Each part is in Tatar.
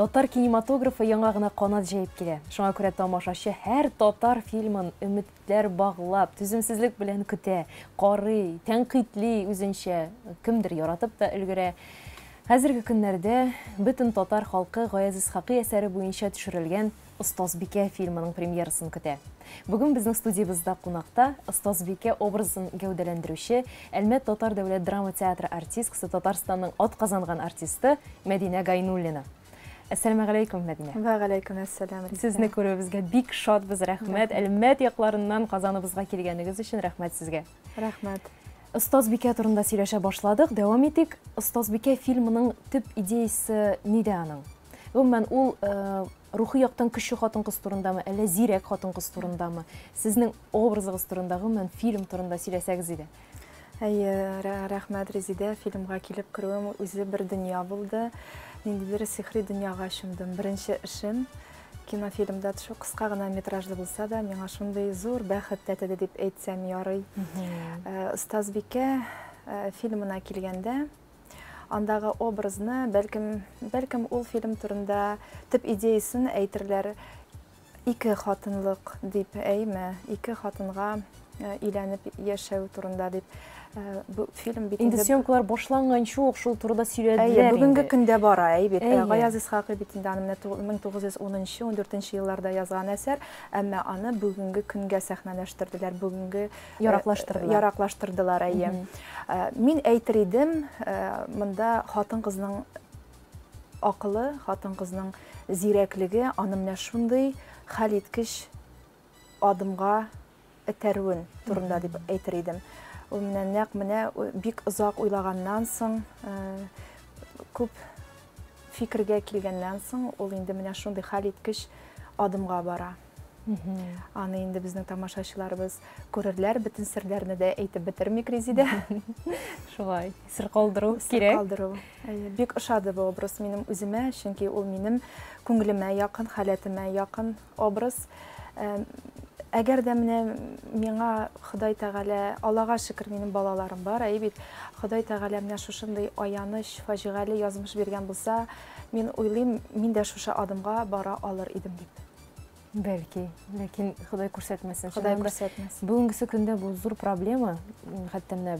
Татар кинематографы яңа гына канат җәеп килә. Шуңа күрә тамашачы һәр татар фильмын өметләр баглап, түземсезлек белән көтә, карый, тәнкыйтьли үзенчә, кемдер яратып та өлгерә. Хәзерге көннәрдә бөтен татар халкы Гаяз Исхакый әсәре буенча төшерелгән Остазбикә фильмының премьерасын көтә. Бүген безнең студиябызда кунакта Остазбикә образын гәүдәләндерүче Әлмәт Татар дәүләт драма театры артисткасы, Татарстанның атказанган артисты Мәдинә Гайнуллина. Әссәламу алейкум, Мәдинә. Ва алейкум әссәлам. Сезне күрүебезгә бик шатбыз, рәхмәт. Әлмәт якларыннан Казаныбызга килгәнегез өчен рәхмәт сезгә. Рәхмәт. Остазбикә турында сөйләшә башладык. Дәвам итик. Остазбикә фильмының төп идеясы нидә аның? Гомумән ул рухи яктан көчле хатын-кыз турындамы, әллә зирәк хатын-кыз турындамы? Сезнең образыгыз турында, гомумән фильм турында сөйләсәгез иде. Рәхмәт, Резидә. Фильмга килеп керүем үзе бер дөнья булды. Ниндидер сихри дөньяга чумдым. Беренче эшем кинофильмда төшү, кыска гына метражлы булса да, миңа шундый зур бәхет тәтеде дип әйтсәм ярый. Остазбикә фильмына килгәндә, андагы образны, бәлкем ул фильм турында төп идеясын әйтерләр, ике хатынлык дип әйме, ике хатынга өйләнеп яшәү турында дип. Бу фильм бит инде съемкалар башланган шул турыда сөйләделәр. Бүгенге көндә бара, бит. Гаяз Исхакый бит инде аны 1910-14 елларда язган әсәр, әмма аны бүгенге көнгә сәхнәләштерделәр, бүгенге яраклаштырдылар. Мин әйтер идем, монда хатын-кызның акылы, хатын-кызның зирәклеге аны менә шундый хәл иткеч адымга этәрүен турында дип әйтер идем. Ул менә бик озак уйлаганнан соң, күп фикергә килгәннән соң, ул инде менә шундый хәл иткеч адымга бара. Аны инде безнең тамашачыларыбыз күрерләр, бөтен серләрне дә әйтеп бетермик, Резидә. Шулай, сер калдыру кирәк. Бик ошады бу образ минем үземә, чөнки ул минем күңелемә якын, хәләтемә якын образ. Әгәр дә миңа Ходай Тәгалә, Аллага шөкер, минем балаларым бар, бит. Ходай Тәгалә менә шушындый аяныч, фаҗигале язмыш биргән булса, мин уйлыйм, мин дә шушы адымга бара алыр идем дип. Бәлки, ләкин Ходай күрсәтмәсен. Ходай күрсәтмәсен. Бүгенге көндә бу зур проблема, хәтта менә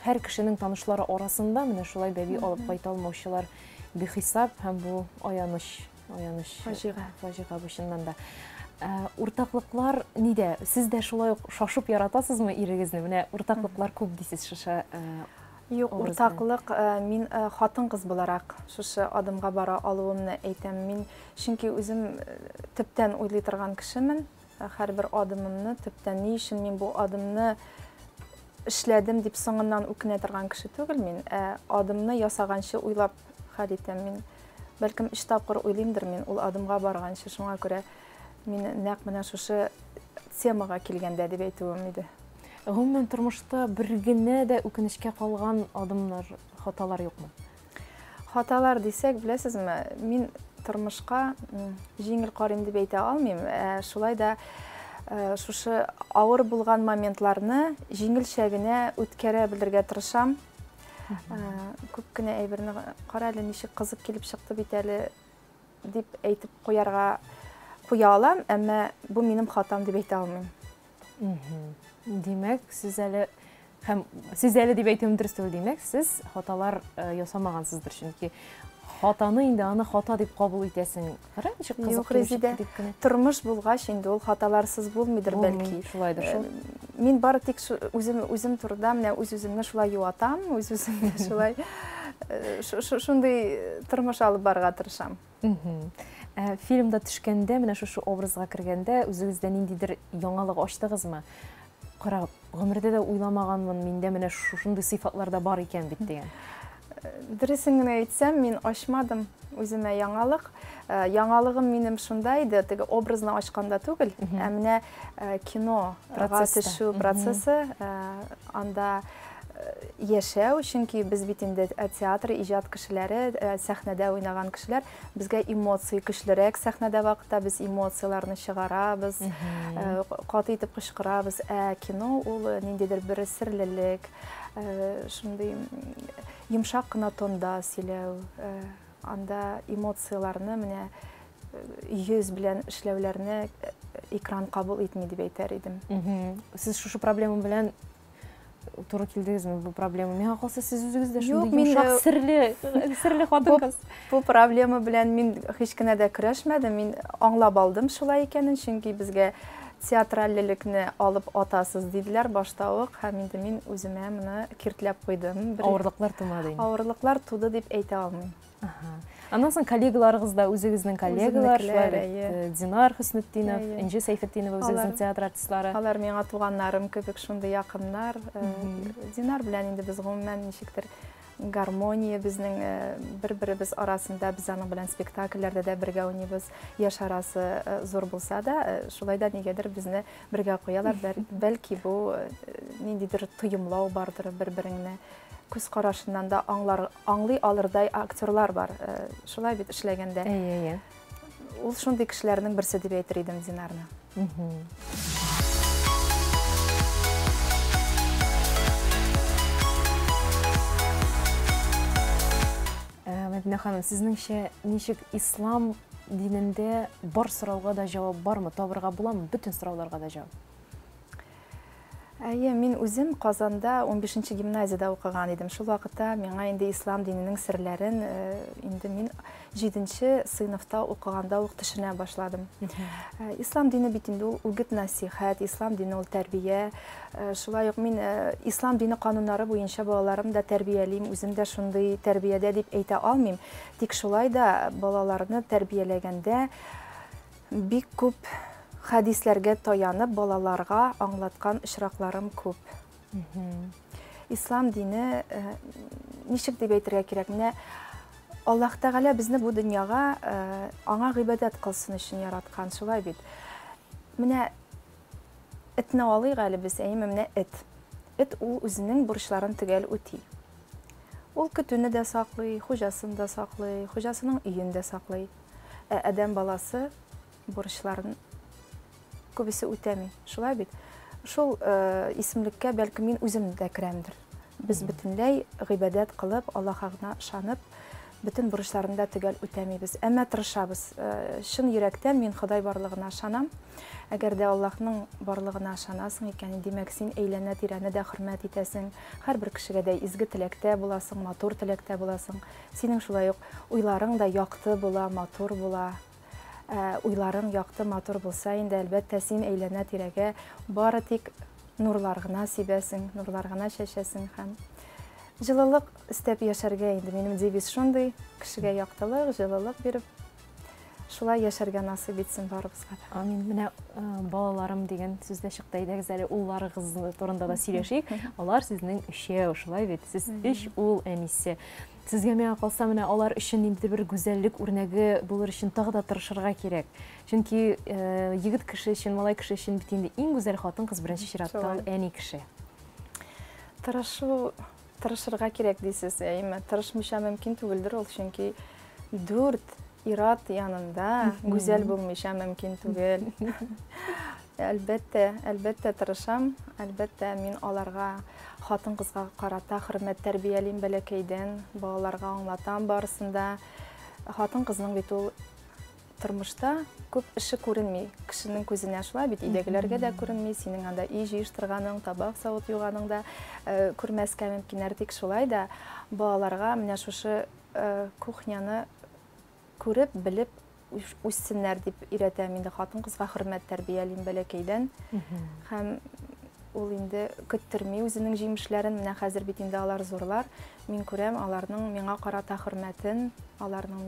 һәр кешенең танышлары арасында менә шулай бәби алып кайта алмаучылар бихисап, һәм бу аяныч, фаҗига бушыннан да. Уртаклыклар нидә? Сез дә шулай шашып яратасызмы ирегезне? Менә уртаклыклар күп дисез шушы. Юк, уртаклык мин хатын-кыз буларак шушы адымга бара алуымны әйтәм. Мин чөнки үзем төптән уйлый торган кешемен. Һәрбер адымымны төптән ни өчен мин бу адымны эшләдем дип соңыннан үкенә торган кеше түгел мин. Адымны ясаганчы уйлап хәл итәм мин. Бәлкем 3 тапкыр уйлыймдыр мин ул адымга барганчы. Шуңа күрә мин нәкъ менә шушы темага килгәндә дип әйтүем иде. Гомумән тормышта бер генә дә үкенечкә калган адымнар, хаталар юкмы? Хаталар дисәк, беләсезме, мин тормышка җиңел карыйм дип әйтә алмыйм. Шулай да шушы авыр булган моментларны җиңелчә генә үткәрә белергә тырышам. Күп кенә әйберне кара әле ничек кызып килеп чыкты бит әле дип әйтеп куя алам, әмма бу минем хатам дип әйтә алмыйм. Димәк, сез әле дип әйтүем дөрес түгел, димәк, сез хаталар ясамагансыздыр, чөнки хатаны инде аны хата дип кабул итәсең. Юк, Резидә, тормыш булгач инде ул хаталарсыз булмыйдыр бәлки. Шулайдыр шул. Мин бары тик үзем турында менә үз-үземне шулай юатам, үз-үземне шулай шундый тормыш алып барырга тырышам. Фильмда төшкәндә, менә шушы образга кергәндә, үзегездә ниндидер яңалык ачтыгызмы? Кара, гомердә дә уйламаганмын, миндә менә шушындый сыйфатлар да бар икән бит дигән. Дөресен генә әйтсәм, мин ачмадым үземә яңалык. Яңалыгым минем шунда иде, теге образны ачканда түгел, ә менә кинога төшү процессы, анда яшәү, чөнки без бит инде театр иҗат кешеләре, сәхнәдә уйнаган кешеләр, безгә эмоция көчлерәк, сәхнәдә вакытта без эмоцияларны чыгарабыз, каты итеп кычкырабыз. Кино ул ниндидер бер серлелек, шундый йомшак кына тонда сөйләү, анда эмоцияларны менә йөз белән эшләүләрне экран кабул итми дип әйтер идем. Сез шушы проблема белән туры килдегезме бу проблема? Миңа калса сез үзегез дә шундый йомшак серле хатын-кыз. Бу проблема белән мин һич кенә дә көрәшмәдем. Мин аңлап алдым шулай икәнен, чөнки безгә театральлекне алып атасыз диделәр башта ук, һәм инде мин үземә моны киртләп куйдым. Авырлыклар тумады. Авырлыклар туды дип әйтә алмыйм. Андан соң коллегаларыгыз да үзегезнең коллегалар, Динар Хөснетдинов, Энҗе Сәйфетдинова үзегезнең театр артистлары. Алар миңа туганнарым кебек шундый якыннар. Динар белән инде без гомумән ничектер гармония безнең бер-беребез арасында, без аның белән спектакльләрдә дә бергә уйныйбыз. Яш арасы зур булса да, шулай да нигәдер безне бергә куялар. Бәлки бу ниндидер тоемлау бардыр бер-береңне. Күз карашыннан да аңлый алырдай актерлар бар. Шулай бит эшләгәндә. Ул шундый кешеләрнең берсе дип әйтер идем Динарны. Мәдинә ханым, сезнеңчә ничек ислам динендә бар сорауга да җавап бармы? Табырга буламы бөтен сорауларга да җавап? Мин үзем Казанда 15-нче гимназиядә укыган идем. Шул вакытта миңа инде ислам диненең серләрен инде мин 7-нче сыйныфта укыганда ук төшенә башладым. Ислам дине бит инде ул үгет насихат, ислам дине ул тәрбия. Шулай ук мин ислам дине кануннары буенча балаларым да тәрбиялим, үзем дә шундый тәрбиядә дип әйтә алмыйм. Тик шулай да балаларны тәрбияләгәндә бик күп хадисләргә таянып балаларга аңлаткан очракларым күп. Ислам дине ничек дип әйтергә кирәк? Менә Аллаһ Тәгалә безне бу дөньяга аңа гыйбадәт кылсын өчен яраткан, шулай бит. Менә этне алыйк әле без, менә эт. Эт ул үзенең бурычларын төгәл үти. Ул көтүне дә саклый, хуҗасын да саклый, хуҗасының өен дә саклый. Адәм баласы бурычларын күбесе үтәми. Шулай бит. Шул исемлеккә бәлки мин үзем дә керәмдер. Без бөтенләй гыйбадәт кылып, Аллаһка гына ышанып, бөтен бурычларны да төгәл үтәмибез. Әмма тырышабыз. Шын йөрәктән мин Ходай барлыгына ышанам. Әгәр дә Аллаһның барлыгына ышанасың икән, димәк син әйләнә тирәне дә хөрмәт итәсең. Һәрбер кешегә дә изге теләктә буласың, матур теләктә буласың. Синең шулай ук уйларың да якты була, матур була. Уйларың якты, матур булса, инде әлбәттә син әйләнә тирәгә бары тик нурлар гына сибәсең, нурлар гына чәчәсең һәм җылылык истәп яшәргә инде минем девиз шундый, кешегә яктылык, җылылык биреп, шулай яшәргә насыйп итсен барыбызга да. Амин. Менә балаларым дигән сүздә чыкты, әйдәгез әле улларыгыз турында да сөйләшик. Алар сезнең өчәү, шулай бит. Сез 3 ул әнисе. Сезгә миңа калса, менә алар өчен инде бер гүзәллек үрнәге булыр өчен тагы да тырышырга кирәк. Чөнки егет кеше өчен, малай кеше өчен бит инде иң гүзәл хатын-кыз беренче чиратта әни кеше. Тырышырга кирәк дисез, тырышмыйча мөмкин түгелдер ул, чөнки 4 ират янында гүзәл булмыйча мөмкин түгел. Әлбәттә тырышам, әлбәттә мин аларга хатын-кызга карата хөрмәт тәрбиялим бәләкәйдән, балаларга аңлатам барысында. Хатын-кызның бит ул тормышта күп эше күренми, кешенең күзенә шулай бит, өйдәгеләргә дә күренми, синең анда үй җыештырганың, табак савыт юганың да күрмәскә мөмкин, тик шулай да балаларга менә шушы кухняны күреп, белеп үссеннәр дип өйрәтәм инде, хатын-кызга хөрмәт тәрбиялим бәләкәйдән. Һәм ул инде көттерми үзенең җимешләрен, менә хәзер бит инде алар зурлар. Мин күрәм аларның миңа карата хөрмәтен, аларның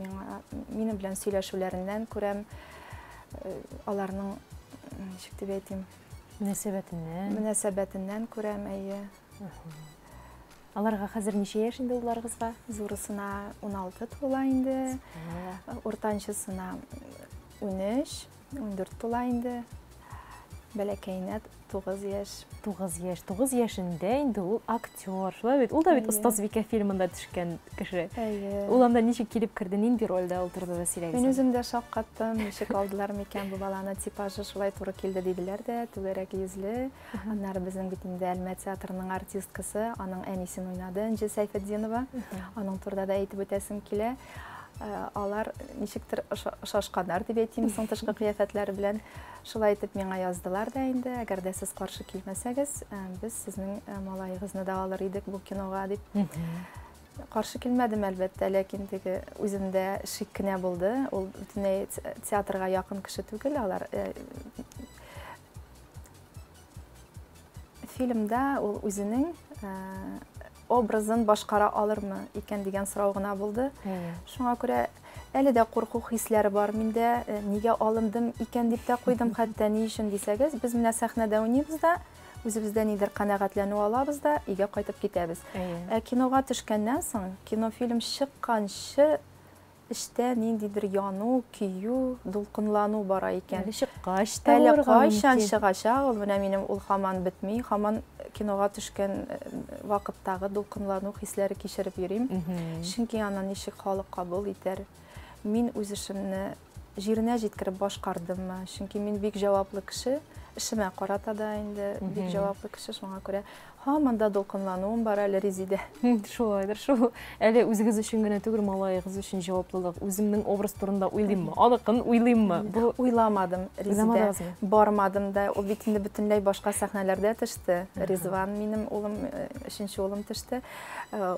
минем белән сөйләшүләреннән күрәм, аларның ничек дип әйтим, мөнәсәбәтеннән күрәм, әйе. Аларга хәзер ничә яшь инде улларыгызга? Зурысына 16 тула инде, уртанчысына 13, 14 тула инде, бәләкәйенә 9 яшь. 9 яшендә инде ул актер, шулай бит. Ул да бит Остазбикә фильмында төшкән кеше. Ул анда ничек килеп керде, нинди рольдә утырды да сөйләгез? Мин үзем дә шаккаттым, ничек алдылар микән бу баланы, типажы шулай туры килде диделәр дә, түгәрәк йөзле. Аннары безнең бит инде Әлмәт театрының артисткасы, аның әнисен уйнады, Энҗе Сәйфетдинова. Аның турында да әйтеп үтәсем килә. алар ничектер шашканнар дип әйтим, соң тышкы кыяфәтләре белән шулай итеп миңа яздылар да инде. Әгәр дә сез каршы килмәсәгез, без сезнең малайыгызны да алыр идек бу кинога дип. Каршы килмәдем әлбәттә, ләкин теге үзендә шик кенә булды. Ул бөтенләй театрга якын кеше түгел, алар фильмда ул үзенең образын башкара алырмы икән дигән сорау гына булды. Шуңа күрә әле дә курку хисләре бар миндә. Нигә алындым икән дип тә куйдым, хәтта ни өчен дисәгез, без менә сәхнәдә уйныйбыз да, үзебездә нидер канәгатьләнү алабыз да, өйгә кайтып китәбез. Кинога төшкәннән соң, кинофильм чыкканчы эштә ниндидер яну, көю, дулкынлану бара икән. Әле чыккач та булырга мөмкин. Әле кайчан чыгачак, ул менә минем ул һаман бетми, һаман кинога төшкән вакыттагы дулкынлану хисләре кичереп йөрим. Чөнки аны ничек халык кабул итәр? Мин үз эшемне җиренә җиткереп башкардыммы? Чөнки мин бик җаваплы кеше, эшемә карата да инде бик җаваплы кеше, шуңа күрә һаман да дулкынлануым бар әле Резидә. Шулайдыр, шул. Әле үзегез өчен генә түгел, малайыгыз өчен җаваплылык. Үземнең образ турында уйлыйммы? Аныкын уйлыйммы? Бу уйламадым, Резидә. Бармадым да, ул бит инде бөтенләй башка сәхнәләрдә төште. Резван минем улым, 3нче улым төште.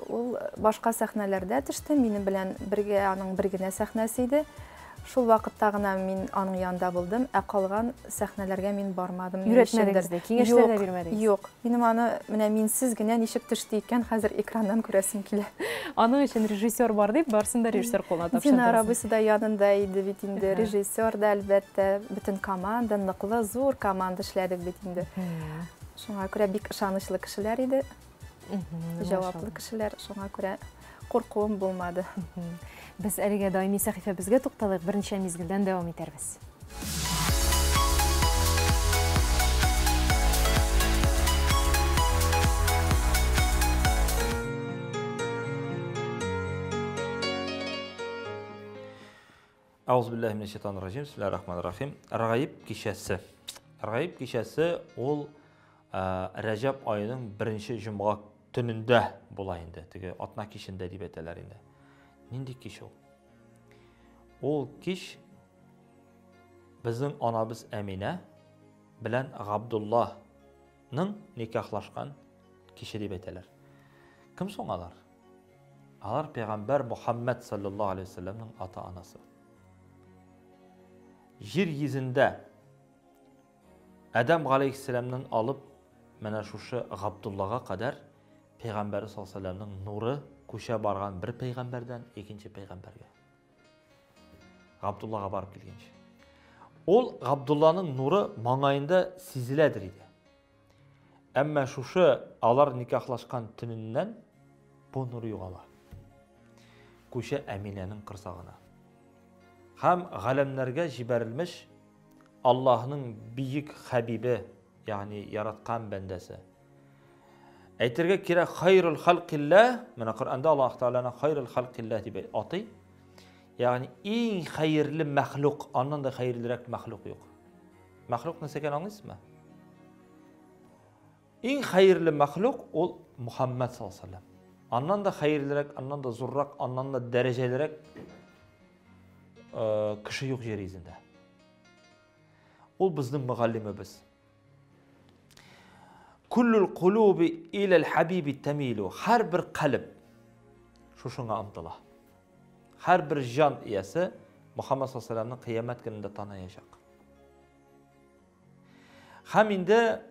Ул башка сәхнәләрдә төште, минем белән бергә аның бер генә сәхнәсе иде. Шул вакытта гына мин аның янында булдым, калган сәхнәләргә мин бармадым. Өйрәтмәдегез дә, киңәшләр дә бирмәдегез. Юк, минем аны менә минсез генә ничек төште икән, хәзер экраннан күрәсем килә. Аның өчен режиссер бар дип, барсын да режиссер кулына тапшырдыңыз. Динара абыйсы да янында иде бит инде, режиссер да әлбәттә, бөтен команда, ныклы, зур команда эшләдек бит инде. Шуңа күрә бик ышанычлы кешеләр иде. Җаваплы кешеләр, шуңа күрә куркуым булмады. Без әлегә даими сәхифәбезгә тукталыйк, берничә мизгелдән дәвам итәрбез. Аузу биллахи минеш шайтанир раҗим. Бисмиллаһир-рахманир рахим. Рәгаиб кичәсе. Рәгаиб кичәсе ул Рәҗәб айының 1нче җомга төнендә була инде. Теге атна кичендә дип әйтәләр инде. Нинди кич ул? Ул кич безнең анабыз Әминә белән Габдулланың никахлашкан кеше дип әйтәләр. Кем соң алар? Алар Пәйгамбәр Мөхәммәд саллаллаһу алейһи ва саллямның ата-анасы. Җир йөзендә Адам алейһиссәламнан алып, менә шушы Габдуллага кадәр Пәйгамбәр саллаллаһу алейһи ва саллямның нуры күчә барган бер пәйгамбәрдән икенче пәйгамбәргә. Габдуллага барып килгәнче. Ул Габдулланың нуры маңаенда сизеләдер иде. Әмма шушы алар никахлашкан төненнән бу нур югала. Күчә Әминәнең кырсагына. Һәм галәмнәргә җибәрелмеш Аллаһның бийек хәбибе, ягъни яраткан бәндәсе. Әйтергә кирәк хайрул халқилләh, менә Коръәндә Аллаһ Тәгаләне хайрул халқилләh дип атый. Ягъни иң хәерле мәхлук, аннан да хәерлерәк мәхлук юк. Мәхлук нәрсә икән аңлыйсызмы? Иң хәерле мәхлук ул Мөхәммәд саллаллаһу алейһи ва саллям. Аннан да хәерлерәк, аннан да зуррак, аннан да дәрәҗәлерәк кеше юк җир йөзендә. Ул безнең мөгаллимебез. Куллул кулуби иләл хабиби тамилу. Һәр бер калб шушыңа омтыла. Һәр бер җан иясе Мөхәммәд саллаллаһу алейһи ва саллямның кыямәт көнендә таныячак. Һәм инде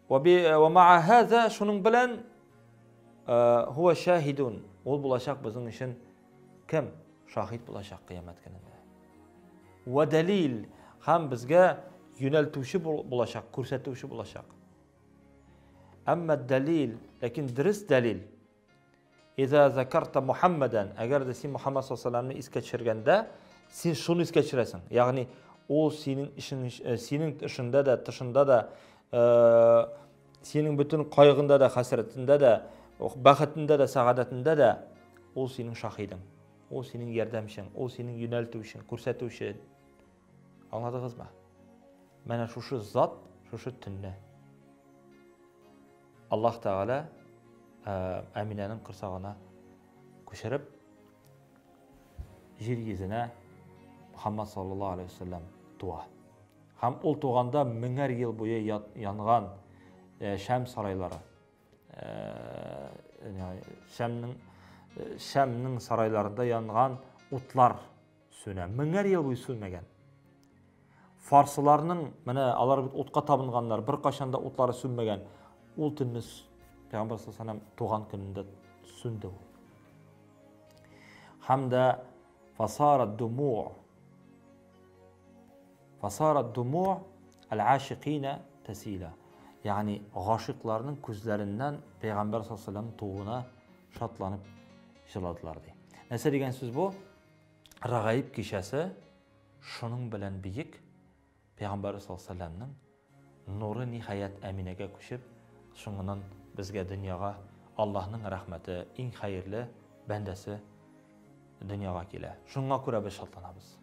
ва ма'a һаза шуның белән хува шаһидун. Ул булачак безнең өчен кем? Шаһид булачак кыямәт көнендә. Ва далил, һәм безгә юнәлтүче булачак, күрсәтүче булачак. Әмма далил, ләкин дөрес далил. Иза закарта Мухаммадан, әгәр дә син Мөхәммәд саллаллаһу алейһи ва саллямны искә төшергәндә, син шуны искә төшерәсең. Ягъни ул синең эшендә дә, тышында да, синең бөтен кайгында да, хәсрәтендә дә, бәхетендә дә, сәгадәтендә дә ул синең шаһидың. Ул синең ярдәмчең, ул синең юнәлтүчең, күрсәтүче. Аңладыгызмы? Менә шушы зат, шушы төнне Аллаһ Тәгалә Әминәнең кырсагына күчереп, жер йөзенә Мөхәммәд саллаллаһу алейхи ва саллям туа. Һәм ул туганда 1000 ел буе янган Шәм сарайлары, Шәмнең сарайларында янган утлар сүнә. 1000 ел буе сүнмәгән. Фарсыларның, менә алар бит утка табынганнар, бер кашанда утлары сүнмәгән. Ул төнне Пәйгамбәр саллаллаһу алейхи ва саллям туган көнендә сүнде ул. Һәм дә фасарат думу' al-ашиқина тасила. Ягъни гашикларның күзләреннән Пәйгамбәр саллаллаһу алейхи ва саллям тугына шатланып җыладылар ди. Нәрсә дигән сүз бу? Рагаиб кичәсе шуның белән биек Пәйгамбәр саллаллаһу алейхи ва саллямның нуры ниһаят әминәгә күчеп, шуңнан безгә дөньяга Аллаһның рәхмәте, иң хәерле бәндәсе дөньяга килә. Шуңа күрә без шатланабыз.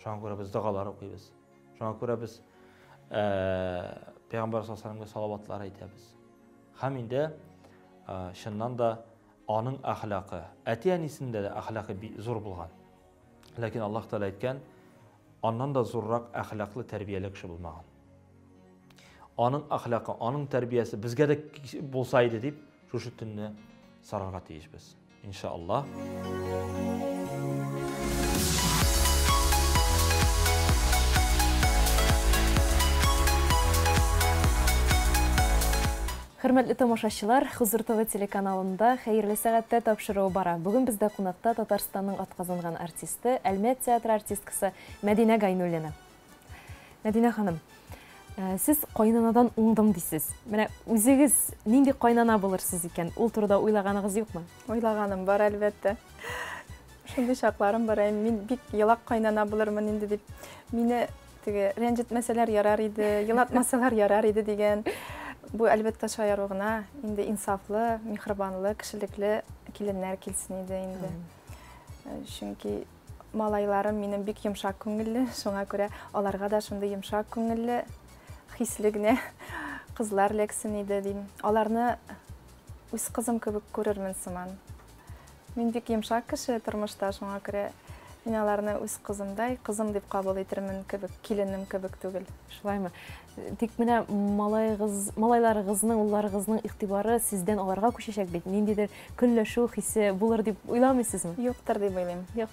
Шуңа күрә без дугалар укыйбыз. Шуңа күрә без Пәйгамбәр саллаллаһу алейхи ва саллямга салаватлар әйтәбез. Һәм инде шуннан да аның әхлакы, әти-әнисендә дә әхлакы зур булган. Ләкин Аллаһ Тәгалә әйткән, аннан да зуррак әхлаклы тәрбияле кеше булмаган. Аның әхлакы, аның тәрбиясе безгә дә булса иде дип, шушы төнне сарарга тиешбез. Иншааллах. Хөрмәтле тамашачылар, Хозур ТВ телеканалында хәерле сәгатьтә тапшыруы бара. Бүген бездә кунакта Татарстанның атказанган артисты, Әлмәт театр артисткасы Мәдинә Гайнуллина. Мәдинә ханым, сез кайнанадан уңдым дисез. Менә үзегез нинди кайнана булырсыз икән? Ул турыда уйлаганыгыз юкмы? Уйлаганым бар, әлбәттә. Шундый чакларым бар. Мин бик елак кайнана булырмын инде дип. Мине теге рәнҗетмәсәләр ярар иде, елатмасалар ярар иде дигән. Бу әлбәттә шаярыгына инде инсафлы, михрибанлы, кешелекле киленнәр килсен иде инде. Чөнки малайларым минем бик йомшак күңелле, шуңа күрә аларга да шундый йомшак күңелле, хисле генә кызлар лексен иде дим. Аларны үз кызым кебек күрермен сыман. Мин бик йомшак кеше тормышта, шуңа күрә мин аларны үз кызымдай, кызым дип кабул итермен кебек, киленем кебек түгел. Шулаймы? Тик менә малайларыгызның, улларыгызның игътибары сездән аларга күчәчәк бит. Ниндидер көнләшү хисе булыр дип уйламыйсызмы? Юктыр дип уйлыйм. Юк.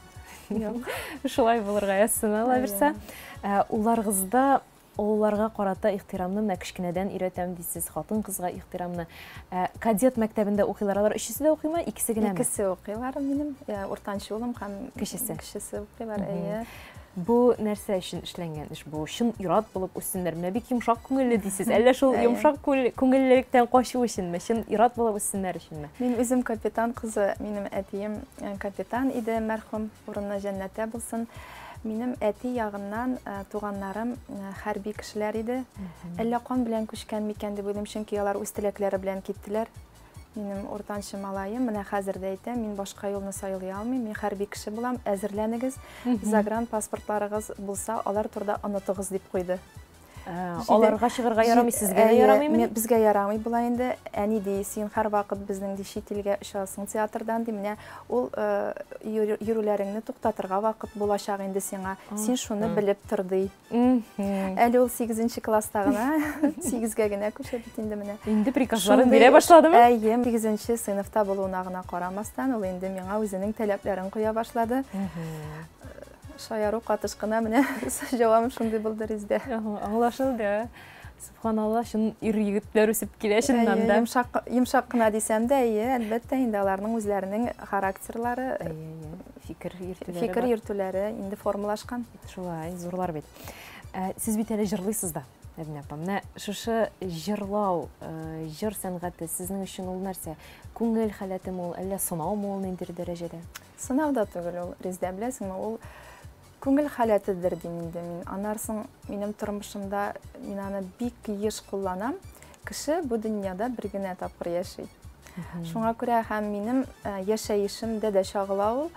Шулай булырга ясына ала бирсә. Улларыгызда улларга карата ихтирамны менә кичкенәдән өйрәтәм дисез, хатын кызга ихтирамны. Кадет мәктәбендә укыйлар, алар өчесе дә укыймы, икесе генәме? Икесе укыйлар минем, уртанчы улым һәм кечесе укыйлар. Бу нәрсә өчен эшләнгән эш? Бу чын ират булып үссеннәр. Менә бик йомшак күңелле дисез. Әллә шул йомшак күңеллелектән качу өченме? Чын ират булып үссеннәр өченме? Мин үзем капитан кызы, минем әтием капитан иде, мәрхүм, урыны җәннәттә булсын. Минем әти ягыннан туганнарым хәрби кешеләр иде. Әллә кан белән күчкән микән дип уйлыйм, чөнки алар үз теләкләре белән киттеләр. Минем уртанчы малаем, менә хәзер дә әйтәм, мин башка юлны сайлый алмыйм, мин хәрби кеше булам, әзерләнегез, загран паспортларыгыз булса, алар турында онытыгыз дип куйды. Аларга чыгарга ярамый, сезгә дә ярамыймы? Безгә ярамый була инде. Әни ди, син һәр вакыт безнең чит илгә очасың театрдан ди, менә ул йөрүләреңне туктатырга вакыт булачак инде сиңа. Син шуны белеп тор ди. Әле ул 8нче класста гына, 8гә генә күчә бит инде менә. Инде приказларын бирә башладымы? Әйе, 8нче сыйныфта булуына гына карамастан, ул инде миңа үзенең таләпләрен куя башлады. Шаяру катышкына менә җавабым шундый булды изде. Аңлашылды. Субханалла, шун ир-егетләр үсеп килә шуннан да. Йомшак кына дисәм дә, әлбәттә инде аларның үзләренең характерлары, фикер йөртүләре инде формалашкан. Шулай, зурлар бит. Сез бит әле җырлыйсыз да. Әбнә апам, менә шушы җырлау, җыр сәнгате сезнең өчен ул нәрсә? Күңел халәте ул, әллә сынаумы ул ниндидер дәрәҗәдә? Сынау да түгел ул, Резда, беләсеңме, ул күңел халәтедер дим инде мин. Анарсын минем тормышымда мин аны бик еш кулланам. Кеше бу дөньяда бер генә тапкыр яши. Шуңа күрә һәм минем яшәешемдә дә чагыла ул.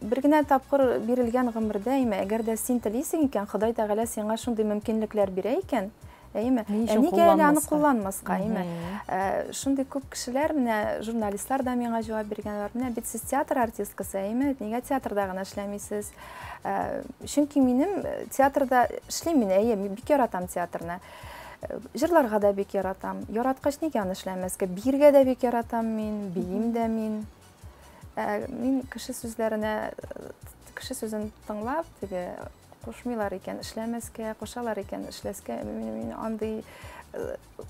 Бер генә тапкыр бирелгән гомердә, әгәр дә син телисең икән, Ходай Тәгалә сиңа шундый мөмкинлекләр бирә икән, әйме? Неге аны кулланмаска, әйме? Шундый күп кешеләр, менә журналистлар да миңа җавап биргәннәр. Менә бит сез театр артисткасы, әйме? Нигә театрда гына эшләмисез? Чөнки минем театрда эшлим, мин бик яратам театрны. Җырларга да бик яратам. Яраткач нигә аны эшләмәскә? Биргә дә бик яратам мин, биим дә мин. Мин кеше сүзләренә, кеше сүзен тыңлап, теге кушмыйлар икән эшләмәскә, кушалар икән эшләскә, мин андый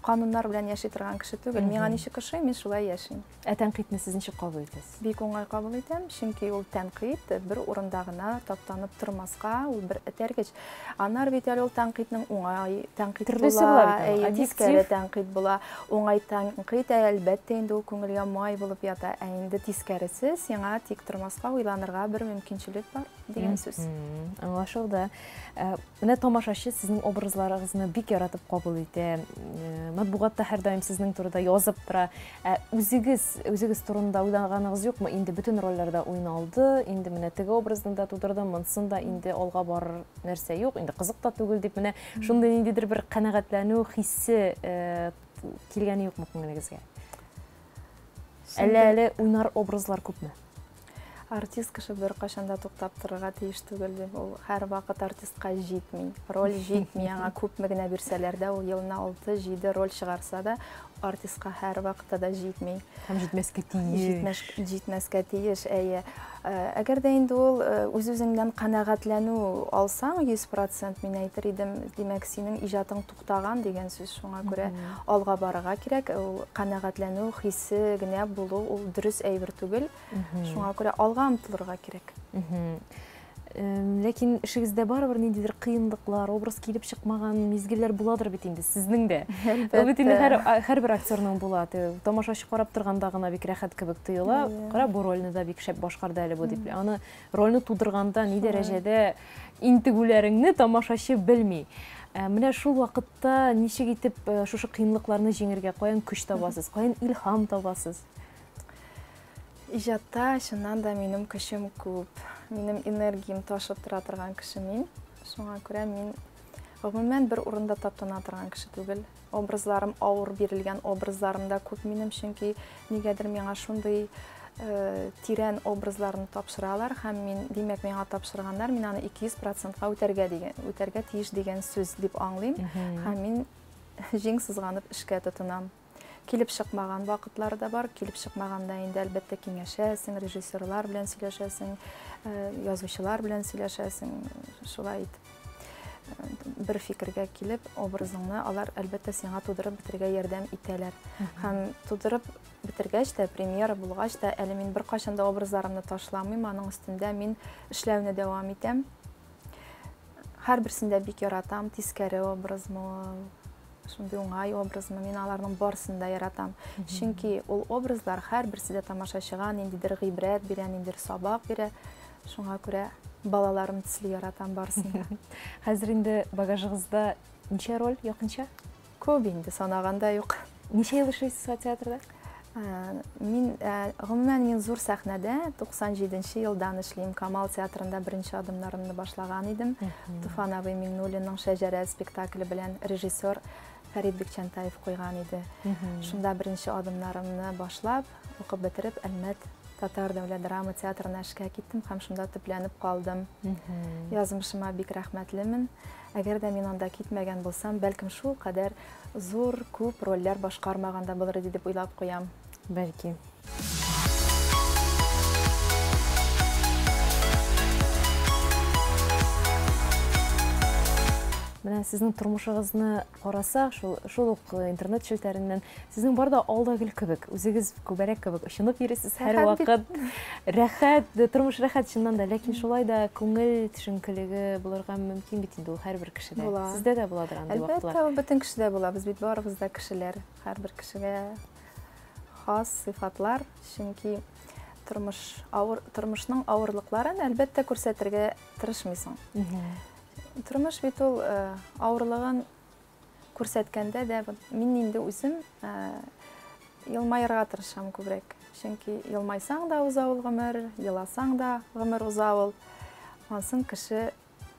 кануннар белән яши торган кеше түгел. Миңа ничек ошый, мин шулай яшим. Тәнкыйтьне сез ничек кабул итәсез? Бик уңай кабул итәм, чөнки ул тәнкыйть бер урында гына таптанып тормаска, ул бер этәргеч. Аннары бит әле ул тәнкыйтьнең уңай тәнкыйть була, тискәре тәнкыйть була. Уңай тәнкыйть әлбәттә инде ул күңелгә май булып ята, инде тискәресе сиңа тик тормаска, уйланырга бер мөмкинчелек бар дигән сүз. Аңлашылды. Менә тамашачы сезнең образларыгызны бик яратып кабул итә. Матбугатта һәр даим сезнең турында язып тора. Үзегез турында уйлаганыгыз юкмы? Инде бөтен рольләрдә уйналды, инде менә теге образны да тудырдым, монсын да инде алга барыр нәрсә юк, инде кызык та түгел дип менә шундый ниндидер бер канәгатьләнү хиссе килгәне юкмы күңелегезгә? Әле уйнар образлар күпме? Артист кеше бер кашанда туктап торырга тиеш түгел дип, ул һәр вакыт артистка җитми. Роль җитми, аңа күпме генә бирсәләр дә, ул елына 6-7 роль чыгарса да, артистка һәр вакытта да җитми. Һәм җитмәскә тиеш. Җитмәскә тиеш, Әгәр дә инде ул үз-үзеңнән канәгатьләнү алсаң 100%, мин әйтер идем, димәк синең иҗатың туктаган дигән сүз. Шуңа күрә алга барырга кирәк. Ул канәгатьләнү хиссе генә булу, ул дөрес әйбер түгел. Шуңа күрә алга омтылырга кирәк. Ләкин эшегездә барыбер ниндидер кыенлыклар, образ килеп чыкмаган мизгилләр буладыр бит инде сезнең дә. Ул бит инде һәрбер актерның була. Тамашачы карап торганда гына бик рәхәт кебек тоела. Кара, бу рольне дә бик шәп башкарды әле бу дип. Аны рольне тудырганда ни дәрәҗәдә интегүләреңне тамашачы белми. Менә шул вакытта ничек итеп шушы кыенлыкларны җиңәргә, каян көч табасыз, каян илһам табасыз? Иҗатта чыннан да минем көчем күп. Минем энергиям ташып тора торган кеше мин. Шуңа күрә мин гомумән бер урында таптана торган кеше түгел. Образларым авыр бирелгән, образларым да күп минем, чөнки нигәдер миңа шундый тирән образларны тапшыралар һәм мин, димәк, миңа тапшырганнар, мин аны 200%-ка үтәргә тиеш дигән сүз дип аңлыйм. Һәм мин җиң сызганып эшкә тотынам. Килеп чыкмаган вакытлар да бар, килеп чыкмаганда инде әлбәттә киңәшәсең, режиссерлар белән сөйләшәсең, язучылар белән сөйләшәсең, шулай итеп бер фикергә килеп, образыңны алар әлбәттә сиңа тудырып бетергә ярдәм итәләр. Һәм тудырып бетергәч тә, премьера булгач та, әле мин бер кашанда образларымны ташламыйм, аның өстендә мин эшләүне дәвам итәм. Һәрберсендә бик яратам, тискәре образмы, шундый уңай образмы, мин аларның барысын да яратам. Чөнки ул образлар һәрберсе дә тамашачыга ниндидер гыйбрәт бирә, ниндидер сабак бирә. Шуңа күрә балаларым төсле яратам барысын да. Хәзер инде багажыгызда ничә роль якынча? Күп инде, санаганда юк. Ничә ел эшлисез театрда? Гомумән мин зур сәхнәдә 97 елдан эшлим. Камал театрында беренче адымнарымны башлаган идем. Туфановый Миңнуллинның Шәҗәрә спектакле белән режиссер Фәрит Бикчәнтаев куйган иде. Шунда беренче адымнарымны башлап, укып бетереп, Әлмәт Татар дәүләт драма театрына эшкә киттем һәм шунда төпләнеп калдым. Язмышыма бик рәхмәтлемен. Әгәр дә мин анда китмәгән булсам, бәлкем шул кадәр зур, күп рольләр башкармаганда булыр иде дип уйлап куям. Бәлки. Менә сезнең тормышыгызны карасак, шул ук интернет челтәреннән сезнең бар да алдагы кебек, үзегез күбәрәк кебек очынып йөрисез һәр вакыт. Рәхәт, тормыш рәхәт чыннан да, ләкин шулай да күңел төшенкелеге булырга мөмкин бит инде ул һәрбер кешедә. Сездә дә буладыр андый вакытлар. Әлбәттә, ул бөтен кешедә була, без бит барыбыз да кешеләр. Һәрбер кешегә хас сыйфатлар, чөнки тормышның авырлыкларын әлбәттә күрсәтергә тырышмыйсың. Тормыш бит ул авырлыгын күрсәткәндә дә мин инде үзем елмайырга тырышам күбрәк. Чөнки елмайсаң да уза ул гомер, еласаң да гомер уза ул. Ансын кеше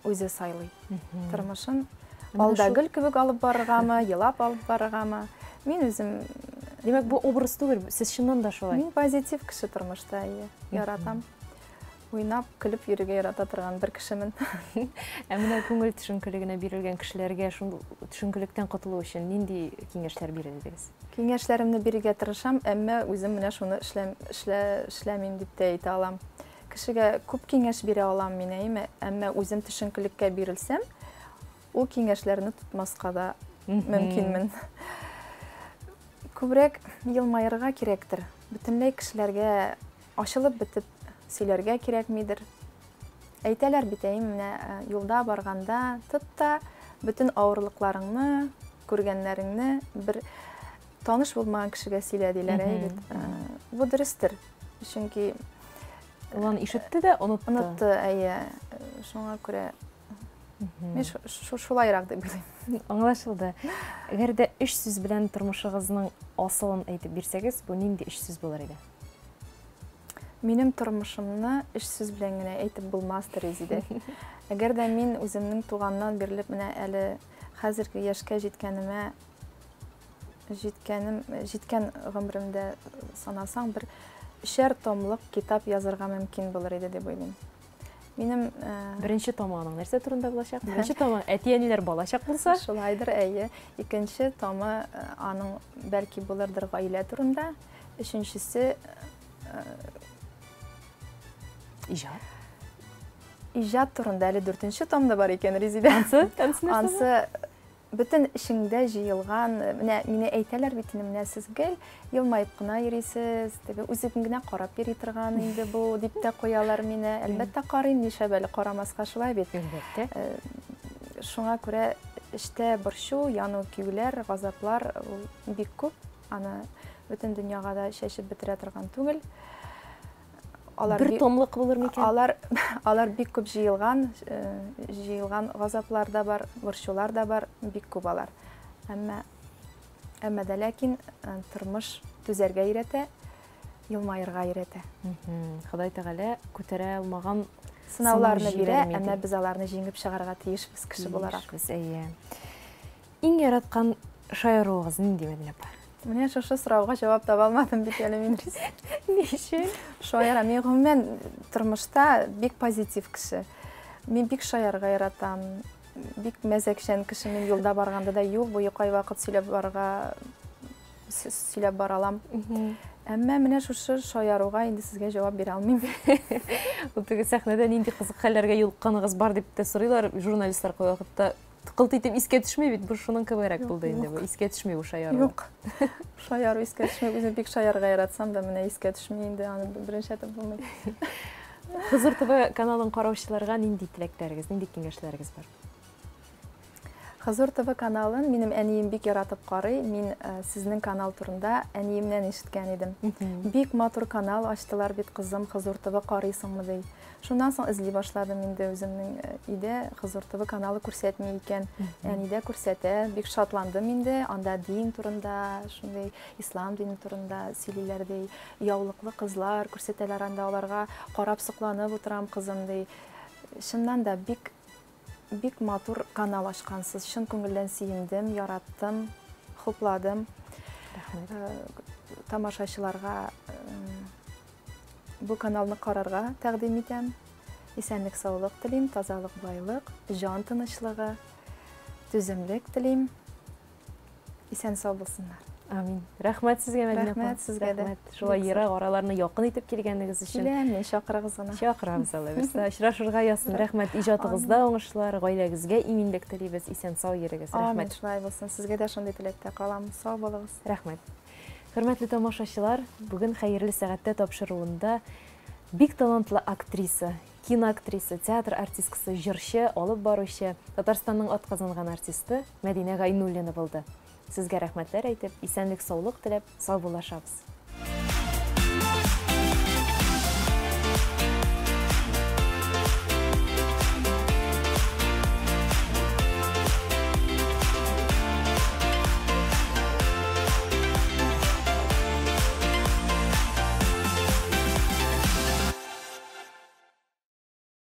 үзе сайлый. Тормышын Алда гөл кебек алып барыргамы, елап алып барыргамы? Мин үзем, демәк, бу образ түгел, сез чыннан да шулай. Мин позитив кеше тормышта, яратам. Уйнап, көлеп йөрергә ярата торган бер кешемен. Ә менә күңел төшенкелегенә бирелгән кешеләргә шул төшенкелектән котылу өчен нинди киңәшләр бирәсез? Киңәшләремне бирергә тырышам, әмма үзем менә шуны эшләмим дип тә әйтә алам. Кешегә күп киңәш бирә алам мин, әмма үзем төшенкелеккә бирелсәм, ул киңәшләрне тотмаска да мөмкинмен. Күбрәк елмаерга кирәктер. Бөтенләй кешеләргә ачылып бетеп сөйләргә кирәкмидер. Әйтәләр бит, менә юлда барганда тотта бөтен авырлыкларыңны, күргәннәреңне бер таныш булмаган кешегә сөйлә диләр, бит. Бу дөрестер. Чөнки ул ишетте дә онытты. Онытты, шуңа күрә мен шулайрак дип уйлыйм. Аңлашылды. Әгәр дә эш сүз белән тормышыгызның асылын әйтеп бирсәгез, бу нинди эш сүз булыр иде? Минем тормышымны эш сүз белән генә әйтеп булмастыр, Резидә. Әгәр дә мин үземнең туганнан бирелеп менә әле хәзерге яшькә җиткән гомремдә санасаң, бер 3 томлык китап язырга мөмкин булыр иде дип уйлыйм. Минем беренче тома аның нәрсә турында булачак? Беренче тома әти-әниләр балачак булса, шулайдыр, Икенче тома аның бәлки булырдыр гаилә турында. Өченчесе Иҗат турында әле 4нче томда бар икән, Резидә. Ансы бөтен эшеңдә җыелган, менә мине әйтәләр бит, менә сез гел елмайып кына йөрисез, үзең генә карап йөри торган инде бу дип тә куялар мине. Әлбәттә карыйм, нишләп әле карамаска, шулай бит. Шуңа күрә эштә борчу, яну күйүләр, газаплар бик күп. Аны бөтен дөньяга да чәчеп бетерә торган түгел. Бер томлык булыр микән? Алар бик күп җыелган газаплар да бар, борчулар да бар, бик күп алар. Әмма дә ләкин тормыш түзәргә өйрәтә, елмаерга өйрәтә. Ходай Тәгалә күтәрә алмаган сынауларны бирә, әмма без аларны җиңеп чыгарга тиешбез кеше буларак. Иң яраткан шаярыгыз нинди, Мәдинә апа? Менә шушы сорауга җавап таба алмадым бит әле мин. Ничек? Шаяра, мин гомумән тормышта бик позитив кеше. Мин бик шаярга яратам. Бик мәзәкчән кеше, мин юлда барганда да юл буе кай вакыт сөйләп баралам. Әмма менә шушы шаяруга инде сезгә җавап бирә алмыйм. Ул теге сәхнәдә нинди кызык хәлләргә юлыкканыгыз бар дип тә сорыйлар журналистлар кай вакытта. Кылт итеп искә төшмәй бит, бу шуның кебегрәк булды инде бу. Искә төшмәй бу шаяру. Юк. Шаяру искә төшмәй, үзем бик шаярга яратсам да, менә искә төшмәй инде, аны беренче әйтеп булмый. Хызыр ТВ каналын караучыларга нинди теләкләрегез, нинди киңәшләрегез бар? Хызыр ТВ каналын минем әнием бик яратып карый. Мин сезнең канал турында әниемнән ишеткән идем. Бик матур канал ачтылар бит, кызым, Хызыр ТВ карыйсыңмы ди. Шуннан соң эзли башладым инде үземнең өйдә Хызыр ТВ каналы күрсәтми икән. Әнидә күрсәтә, бик шатландым инде. Анда дин турында, шундый ислам дине турында сөйлиләр ди. Яулыклы кызлар күрсәтәләр, анда аларга карап сокланып утырам, кызым ди. Шуннан да бик матур канал ачкансыз. Шын күңелдән сөендем, яраттым, хупладым. Тамашачыларга бу каналны карарга тәкъдим итәм. Исәнлек, саулык телим, тазалык, байлык, җан тынычлыгы, түземлек телим. Исән сау булсыннар. Амин. Рәхмәт сезгә, Мәдинә апа. Рәхмәт сезгә дә. Шулай ерак араларны якын итеп килгәнегез өчен. Киләм, чакырыгыз гына. Чакырабыз алабыз. Очрашырга язсын. Рәхмәт, иҗатыгызда уңышлар, гаиләгезгә иминлек телибез, исән сау йөрегез. Рәхмәт. Шулай булсын. Сезгә дә шундый теләктә калам. Сау булыгыз. Рәхмәт. Хөрмәтле тамашачылар, бүген хәерле сәгатьтә тапшыруында бик талантлы актриса, киноактриса, театр артисткасы, җырчы, алып баручы, Татарстанның атказанган артисты Мәдинә Гайнуллина булды. Сезгә рәхмәтләр әйтеп, исәнлек, саулык теләп, сау булашабыз.